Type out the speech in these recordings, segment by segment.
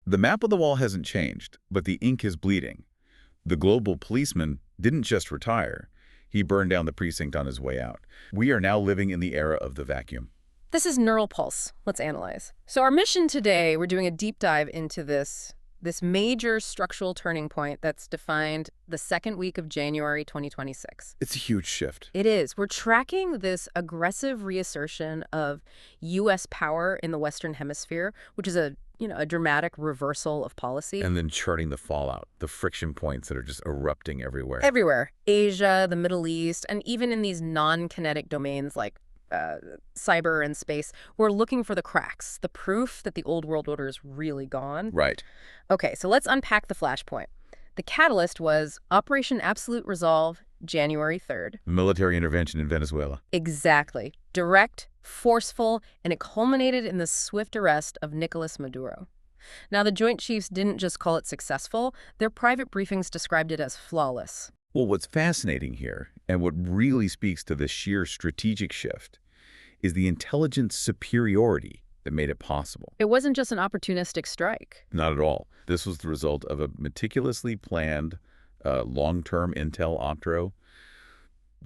The map of the wall hasn't changed, but the ink is bleeding. The global policeman didn't just retire. He burned down the precinct on his way out. We are now living in the era of the vacuum. This is Neural Pulse. Let's analyze. So our mission today, we're doing a deep dive into this major structural turning point that's defined the second week of January 2026. It's a huge shift. It is. We're tracking this aggressive reassertion of U.S. power in the Western Hemisphere, which is a dramatic reversal of policy. And then charting the fallout, the friction points that are just erupting everywhere. Everywhere. Asia, the Middle East, and even in these non-kinetic domains like cyber and space, we're looking for the cracks, the proof that the old world order is really gone. Right. Okay, so let's unpack the flashpoint. The catalyst was Operation Absolute Resolve, January 3rd. Military intervention in Venezuela. Exactly. Direct, forceful, and it culminated in the swift arrest of Nicolas Maduro. Now, the Joint Chiefs didn't just call it successful. Their private briefings described it as flawless. Well, what's fascinating here, and what really speaks to the sheer strategic shift, is the intelligence superiority that made it possible. It wasn't just an opportunistic strike. Not at all. This was the result of a meticulously planned long-term intel optro.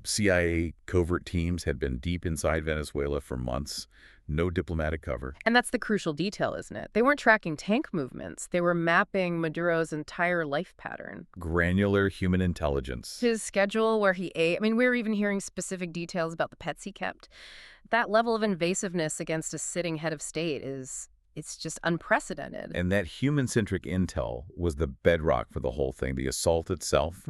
CIA covert teams had been deep inside Venezuela for months. No diplomatic cover. And that's the crucial detail, isn't it? They weren't tracking tank movements. They were mapping Maduro's entire life pattern. Granular human intelligence. His schedule, where he ate. I mean, we were even hearing specific details about the pets he kept. That level of invasiveness against a sitting head of state it's just unprecedented. And that human-centric intel was the bedrock for the whole thing. The assault itself.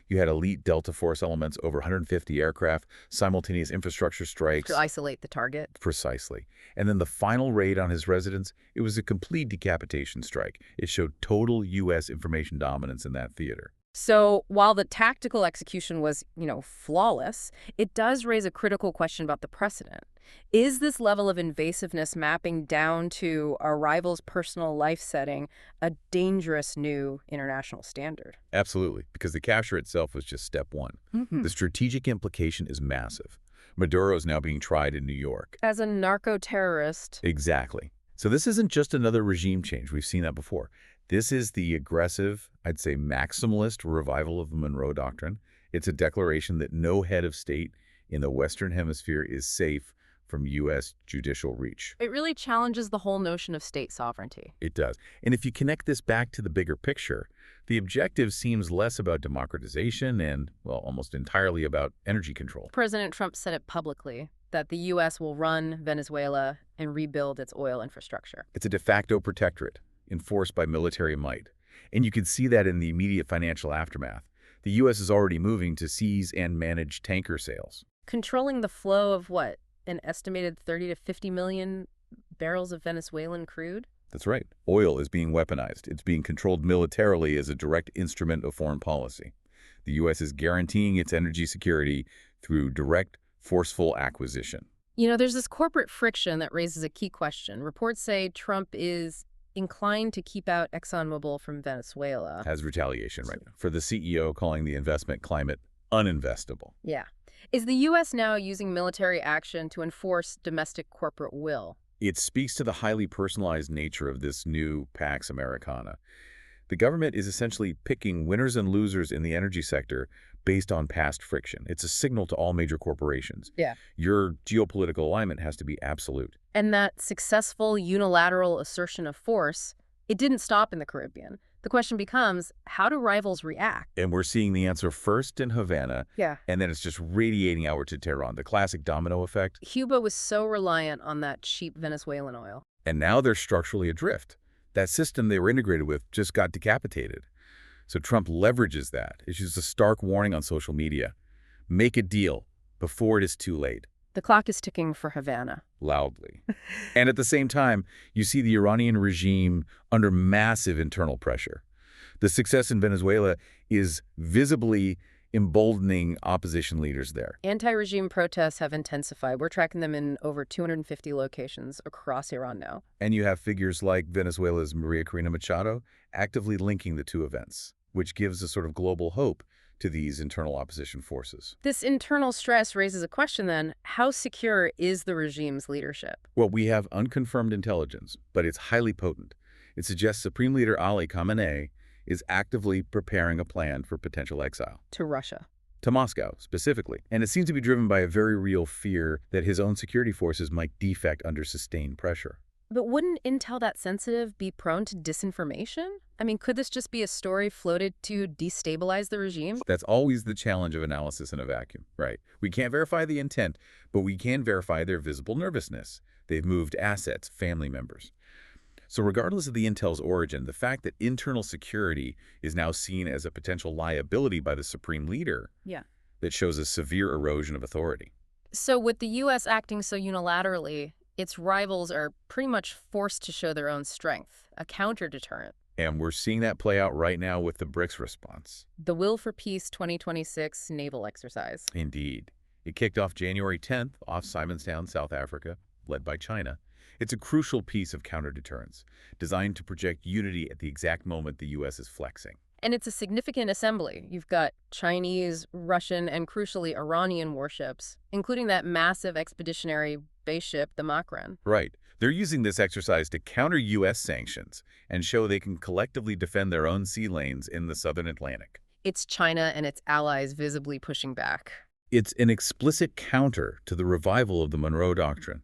You had elite Delta Force elements, over 150 aircraft, simultaneous infrastructure strikes. To isolate the target. Precisely. And then the final raid on his residence, it was a complete decapitation strike. It showed total U.S. information dominance in that theater. So while the tactical execution was, flawless, it does raise a critical question about the precedent. Is this level of invasiveness mapping down to our rival's personal life setting a dangerous new international standard? Absolutely, because the capture itself was just step one. The strategic implication is massive. Maduro is now being tried in New York. As a narco-terrorist. Exactly. So this isn't just another regime change. We've seen that before. This is the aggressive, I'd say maximalist revival of the Monroe Doctrine. It's a declaration that no head of state in the Western Hemisphere is safe from U.S. judicial reach. It really challenges the whole notion of state sovereignty. It does. And if you connect this back to the bigger picture, the objective seems less about democratization and, well, almost entirely about energy control. President Trump said it publicly, that the U.S. will run Venezuela and rebuild its oil infrastructure. It's a de facto protectorate, enforced by military might. And you can see that in the immediate financial aftermath. The U.S. is already moving to seize and manage tanker sales. Controlling the flow of what? An estimated 30 to 50 million barrels of Venezuelan crude? That's right. Oil is being weaponized. It's being controlled militarily as a direct instrument of foreign policy. The U.S. is guaranteeing its energy security through direct, forceful acquisition. There's this corporate friction that raises a key question. Reports say Trump is inclined to keep out ExxonMobil from Venezuela. Has retaliation, right? For the CEO calling the investment climate uninvestable. Yeah. Is the U.S. now using military action to enforce domestic corporate will? It speaks to the highly personalized nature of this new Pax Americana. The government is essentially picking winners and losers in the energy sector based on past friction. It's a signal to all major corporations. Yeah. Your geopolitical alignment has to be absolute. And that successful unilateral assertion of force, it didn't stop in the Caribbean. The question becomes, how do rivals react? And we're seeing the answer first in Havana, and then it's just radiating outward to Tehran, the classic domino effect. Cuba was so reliant on that cheap Venezuelan oil. And now they're structurally adrift. That system they were integrated with just got decapitated. So Trump leverages that, issues a stark warning on social media. Make a deal before it is too late. The clock is ticking for Havana. Loudly. And at the same time, you see the Iranian regime under massive internal pressure. The success in Venezuela is visibly emboldening opposition leaders there. Anti-regime protests have intensified. We're tracking them in over 250 locations across Iran now. And you have figures like Venezuela's Maria Corina Machado actively linking the two events, which gives a sort of global hope to these internal opposition forces. This internal stress raises a question then, how secure is the regime's leadership? Well, we have unconfirmed intelligence, but it's highly potent. It suggests Supreme Leader Ali Khamenei is actively preparing a plan for potential exile. To Russia. To Moscow, specifically. And it seems to be driven by a very real fear that his own security forces might defect under sustained pressure. But wouldn't intel that sensitive be prone to disinformation? I mean, could this just be a story floated to destabilize the regime? That's always the challenge of analysis in a vacuum, right? We can't verify the intent, but we can verify their visible nervousness. They've moved assets, family members. So regardless of the intel's origin, the fact that internal security is now seen as a potential liability by the supreme leader, Yeah. that shows a severe erosion of authority. So with the U.S. acting so unilaterally, its rivals are pretty much forced to show their own strength, a counter-deterrent. And we're seeing that play out right now with the BRICS response. The Will for Peace 2026 naval exercise. Indeed. It kicked off January 10th off Simonstown, South Africa, led by China. It's a crucial piece of counter-deterrence, designed to project unity at the exact moment the U.S. is flexing. And it's a significant assembly. You've got Chinese, Russian, and crucially Iranian warships, including that massive expeditionary base ship, the Makran. Right. They're using this exercise to counter U.S. sanctions and show they can collectively defend their own sea lanes in the southern Atlantic. It's China and its allies visibly pushing back. It's an explicit counter to the revival of the Monroe Doctrine.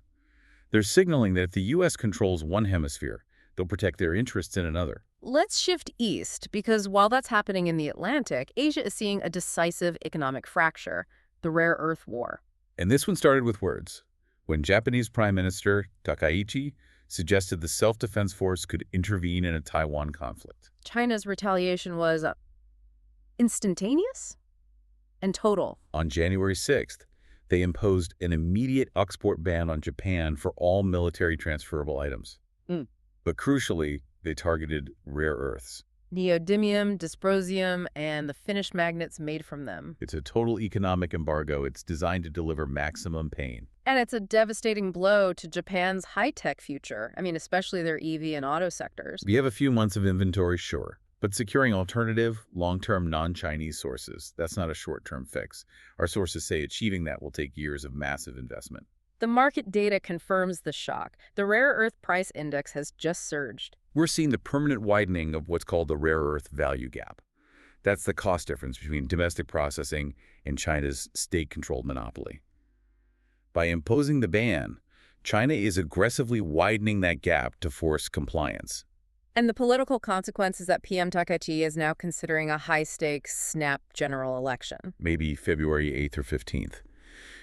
They're signaling that if the U.S. controls one hemisphere, they'll protect their interests in another. Let's shift east, because while that's happening in the Atlantic, Asia is seeing a decisive economic fracture, the rare earth war. And this one started with words, when Japanese Prime Minister Takaichi suggested the self-defense force could intervene in a Taiwan conflict. China's retaliation was instantaneous and total. On January 6th, they imposed an immediate export ban on Japan for all military transferable items. But crucially, they targeted rare earths. Neodymium, dysprosium, and the finished magnets made from them. It's a total economic embargo. It's designed to deliver maximum pain. And it's a devastating blow to Japan's high-tech future. I mean, especially their EV and auto sectors. We have a few months of inventory, sure. But securing alternative, long-term, non-Chinese sources, that's not a short-term fix. Our sources say achieving that will take years of massive investment. The market data confirms the shock. The rare earth price index has just surged. We're seeing the permanent widening of what's called the rare earth value gap. That's the cost difference between domestic processing and China's state-controlled monopoly. By imposing the ban, China is aggressively widening that gap to force compliance. And the political consequence is that PM Takaichi is now considering a high-stakes snap general election. Maybe February 8th or 15th.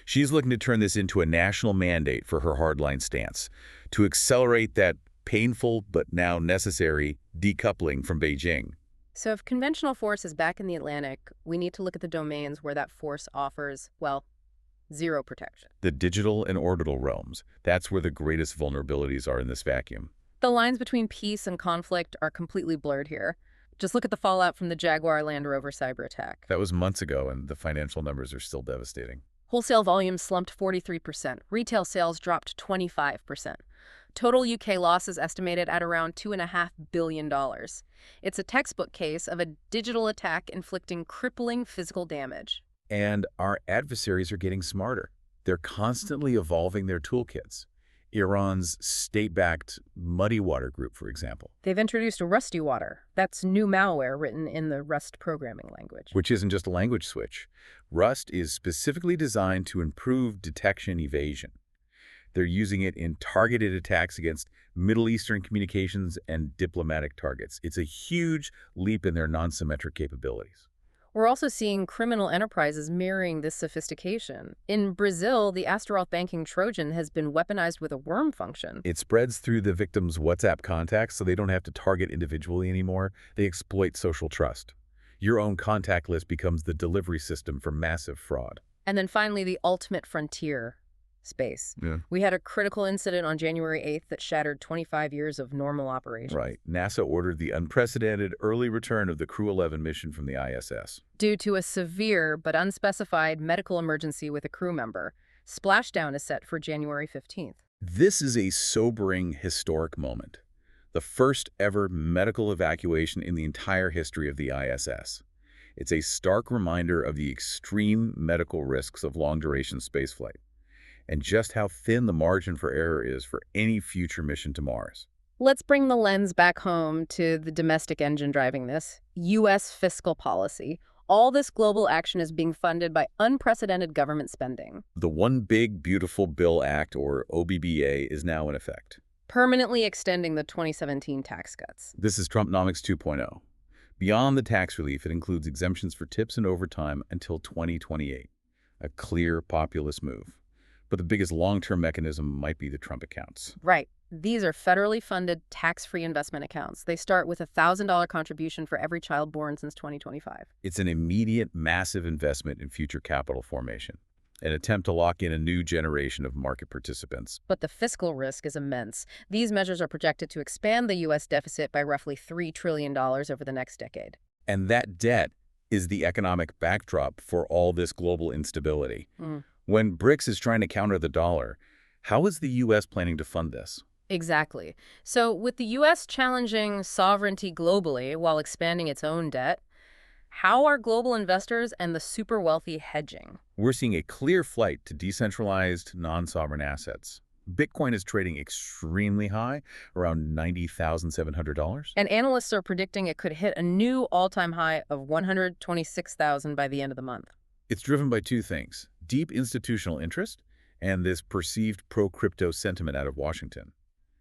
She's looking to turn this into a national mandate for her hardline stance, to accelerate that painful but now necessary decoupling from Beijing. So if conventional force is back in the Atlantic, we need to look at the domains where that force offers, well, zero protection. The digital and orbital realms, that's where the greatest vulnerabilities are in this vacuum. The lines between peace and conflict are completely blurred here. Just look at the fallout from the Jaguar Land Rover cyber attack. That was months ago, and the financial numbers are still devastating. Wholesale volume slumped 43%. Retail sales dropped 25%. Total UK losses estimated at around $2.5 billion. It's a textbook case of a digital attack inflicting crippling physical damage. And our adversaries are getting smarter. They're constantly evolving their toolkits. Iran's state-backed Muddy Water group, for example. They've introduced Rusty Water. That's new malware written in the Rust programming language. Which isn't just a language switch. Rust is specifically designed to improve detection evasion. They're using it in targeted attacks against Middle Eastern communications and diplomatic targets. It's a huge leap in their non-symmetric capabilities. We're also seeing criminal enterprises mirroring this sophistication. In Brazil, the Astaroth banking Trojan has been weaponized with a worm function. It spreads through the victim's WhatsApp contacts, so they don't have to target individually anymore. They exploit social trust. Your own contact list becomes the delivery system for massive fraud. And then finally, the ultimate frontier, space. Yeah. We had a critical incident on January 8th that shattered 25 years of normal operations. Right. NASA ordered the unprecedented early return of the Crew 11 mission from the ISS. Due to a severe but unspecified medical emergency with a crew member. Splashdown is set for January 15th. This is a sobering, historic moment. The first ever medical evacuation in the entire history of the ISS. It's a stark reminder of the extreme medical risks of long-duration spaceflight, and just how thin the margin for error is for any future mission to Mars. Let's bring the lens back home to the domestic engine driving this, U.S. fiscal policy. All this global action is being funded by unprecedented government spending, The One Big Beautiful Bill Act, or OBBA, is now in effect. permanently extending the 2017 tax cuts. This is Trumpnomics 2.0. Beyond the tax relief, it includes exemptions for tips and overtime until 2028. A clear populist move. But the biggest long-term mechanism might be the Trump accounts. Right. These are federally funded tax-free investment accounts. They start with a $1,000 contribution for every child born since 2025. It's an immediate, massive investment in future capital formation, an attempt to lock in a new generation of market participants. But the fiscal risk is immense. These measures are projected to expand the U.S. deficit by roughly $3 trillion over the next decade. And that debt is the economic backdrop for all this global instability. When BRICS is trying to counter the dollar, how is the U.S. planning to fund this? Exactly. So with the U.S. challenging sovereignty globally while expanding its own debt, how are global investors and the super wealthy hedging? We're seeing a clear flight to decentralized, non-sovereign assets. Bitcoin is trading extremely high, around $90,700. And analysts are predicting it could hit a new all-time high of $126,000 by the end of the month. It's driven by two things: deep institutional interest and this perceived pro-crypto sentiment out of Washington.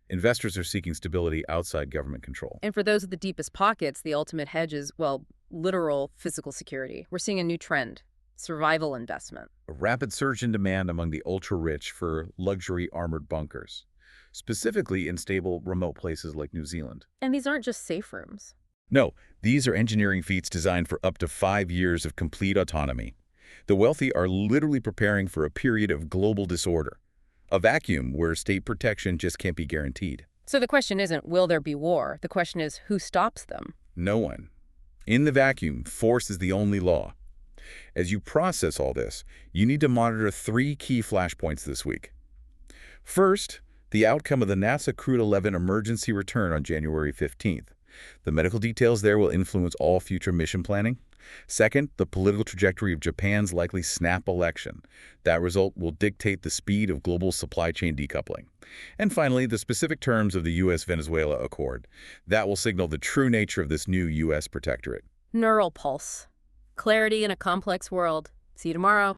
Investors are seeking stability outside government control. And for those with the deepest pockets, the ultimate hedge is, well, literal physical security. We're seeing a new trend: survival investment. A rapid surge in demand among the ultra-rich for luxury armored bunkers, specifically in stable, remote places like New Zealand. And these aren't just safe rooms. No, these are engineering feats designed for up to 5 years of complete autonomy. The wealthy are literally preparing for a period of global disorder, a vacuum where state protection just can't be guaranteed. So the question isn't, will there be war? The question is, who stops them? No one. In the vacuum, force is the only law. As you process all this, you need to monitor 3 key flashpoints this week. First, the outcome of the NASA Crew 11 emergency return on January 15th. The medical details there will influence all future mission planning. Second, the political trajectory of Japan's likely snap election. That result will dictate the speed of global supply chain decoupling. And finally, the specific terms of the U.S.-Venezuela Accord. That will signal the true nature of this new U.S. protectorate. Neural pulse. Clarity in a complex world. See you tomorrow.